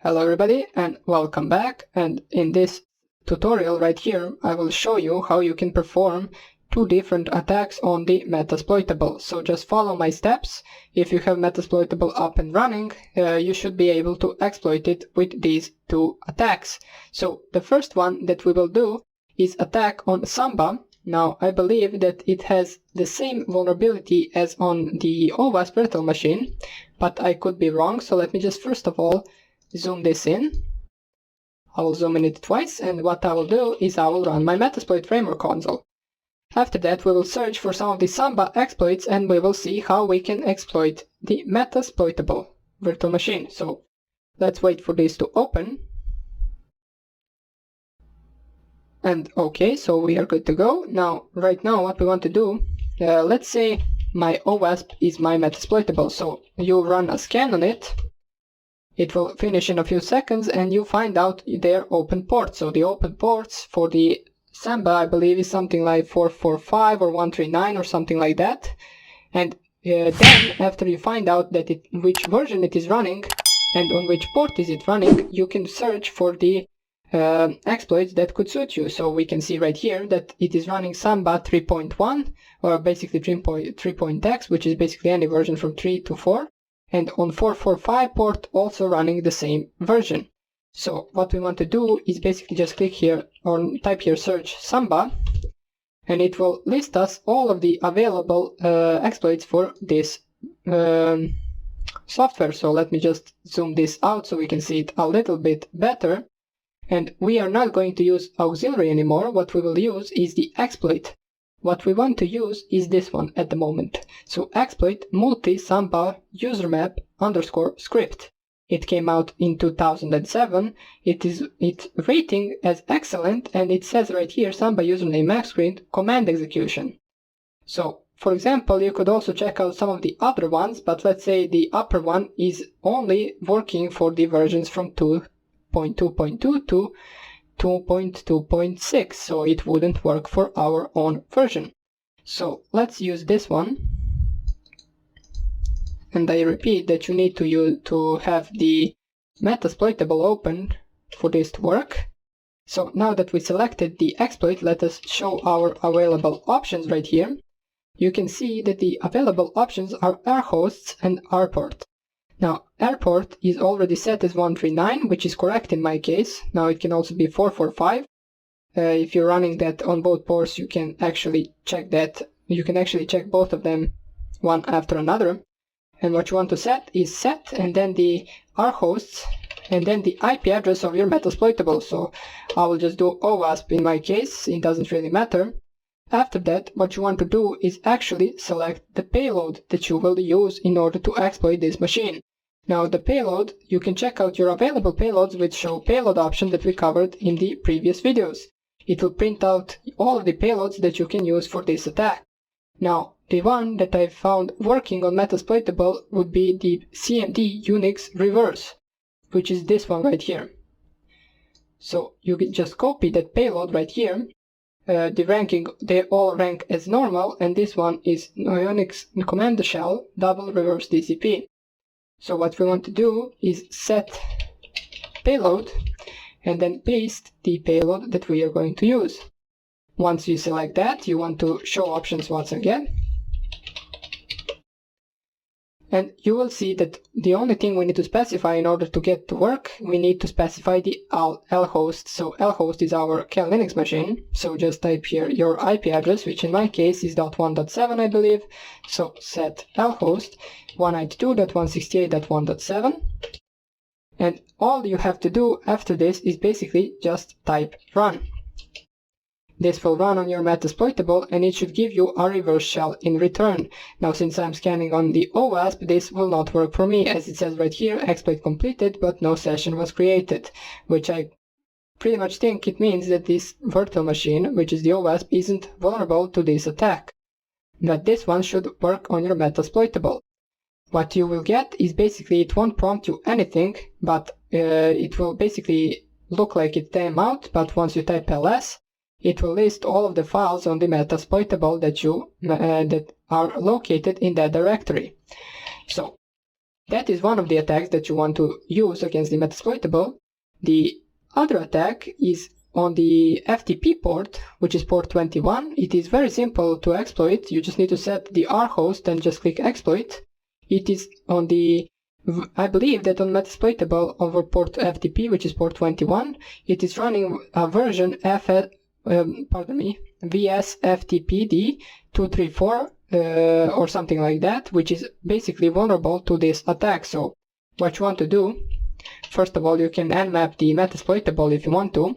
Hello everybody and welcome back, and in this tutorial right here I will show you how you can perform two different attacks on the Metasploitable. So just follow my steps. If you have Metasploitable up and running, you should be able to exploit it with these two attacks. So the first one that we will do is attack on Samba. Now I believe that it has the same vulnerability as on the OWASP virtual machine, but I could be wrong, so let me just first of all zoom this in. I will zoom in it twice, and what I will do is I will run my Metasploit framework console. After that we will search for some of the Samba exploits and we will see how we can exploit the Metasploitable virtual machine. So let's wait for this to open. And okay, so we are good to go. Now, right now what we want to do, let's say my OWASP is my Metasploitable, so you run a scan on it. It will finish in a few seconds and you find out their open ports. So the open ports for the Samba, I believe, is something like 445 or 139 or something like that. And then after you find out that which version it is running and on which port is it running, you can search for the exploits that could suit you. So we can see right here that it is running Samba 3.1 or basically 3.x, which is basically any version from 3 to 4. And on 445 port also running the same version. So what we want to do is basically just click here or type here search Samba, and it will list us all of the available exploits for this software. So let me just zoom this out so we can see it a little bit better. And we are not going to use auxiliary anymore. What we will use is the exploit. What we want to use is this one at the moment. So exploit multi-Samba usermap _ script. It came out in 2007. Its rating as excellent, and it says right here Samba username max screen command execution. So for example, you could also check out some of the other ones, but let's say the upper one is only working for the versions from 2.2.2 to 2.2.6, so it wouldn't work for our own version. So let's use this one, and I repeat that you need to have the Metasploitable open for this to work. So now that we selected the exploit, let us show our available options right here. You can see that the available options are rhosts and rport. Now, airport is already set as 139, which is correct in my case. Now it can also be 445. If you're running that on both ports, you can actually check that. You can actually check both of them one after another. And what you want to set is set and then the rhosts and then the IP address of your Metasploitable. So I will just do OWASP in my case. It doesn't really matter. After that, what you want to do is actually select the payload that you will use in order to exploit this machine. Now the payload, you can check out your available payloads which show payload option that we covered in the previous videos. It will print out all of the payloads that you can use for this attack. Now the one that I found working on Metasploitable would be the CMD Unix reverse, which is this one right here. So you can just copy that payload right here. The ranking, they all rank as normal, and this one is Unix command shell double reverse TCP. So what we want to do is set payload and then paste the payload that we are going to use. Once you select that, you want to show options once again. And you will see that the only thing we need to specify in order to get to work, we need to specify the lhost. So lhost is our Cal Linux machine. So just type here your IP address, which in my case is .1.7, I believe. So set lhost 192.168.1.7. And all you have to do after this is basically just type run. This will run on your Metasploitable and it should give you a reverse shell in return. Now since I'm scanning on the OWASP, this will not work for me, as it says right here, exploit completed but no session was created, which I pretty much think it means that this virtual machine, which is the OWASP, isn't vulnerable to this attack. But this one should work on your Metasploitable. What you will get is basically it won't prompt you anything, but it will basically look like it came out, but once you type ls, it will list all of the files on the Metasploitable that are located in that directory. So that is one of the attacks that you want to use against the Metasploitable. The other attack is on the FTP port, which is port 21. It is very simple to exploit. You just need to set the rhost and just click exploit. It is on the, I believe that on Metasploitable over port FTP, which is port 21, it is running a version VSFTPD 234 or something like that, which is basically vulnerable to this attack. So what you want to do, first of all, you can nmap the Metasploitable if you want to,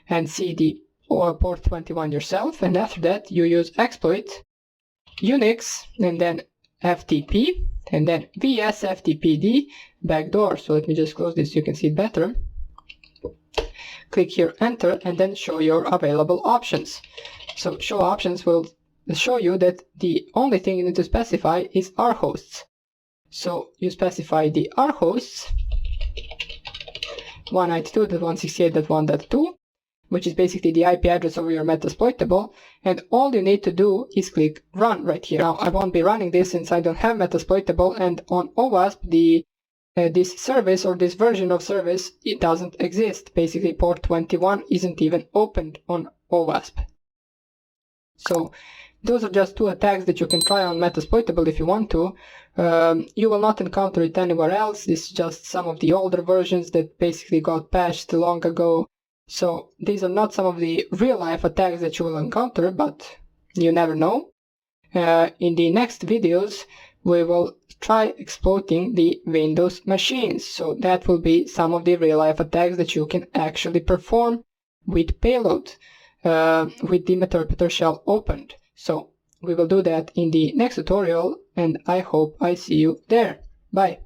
and see the port 21 yourself, and after that you use exploit Unix and then FTP and then VSFTPD backdoor. So let me just close this so you can see it better. Click here enter and then show your available options. So show options will show you that the only thing you need to specify is rhosts. So you specify the rhosts 192.168.1.2, which is basically the IP address of your Metasploitable, and all you need to do is click run right here. Now I won't be running this since I don't have Metasploitable, and on OWASP this service or this version of service, it doesn't exist. Basically port 21 isn't even opened on OWASP. So those are just two attacks that you can try on Metasploitable if you want to. You will not encounter it anywhere else. This is just some of the older versions that basically got patched long ago. So these are not some of the real-life attacks that you will encounter, but you never know. In the next videos, we will try exploiting the Windows machines. So that will be some of the real-life attacks that you can actually perform with payload, with the Meterpreter shell opened. So we will do that in the next tutorial, and I hope I see you there. Bye!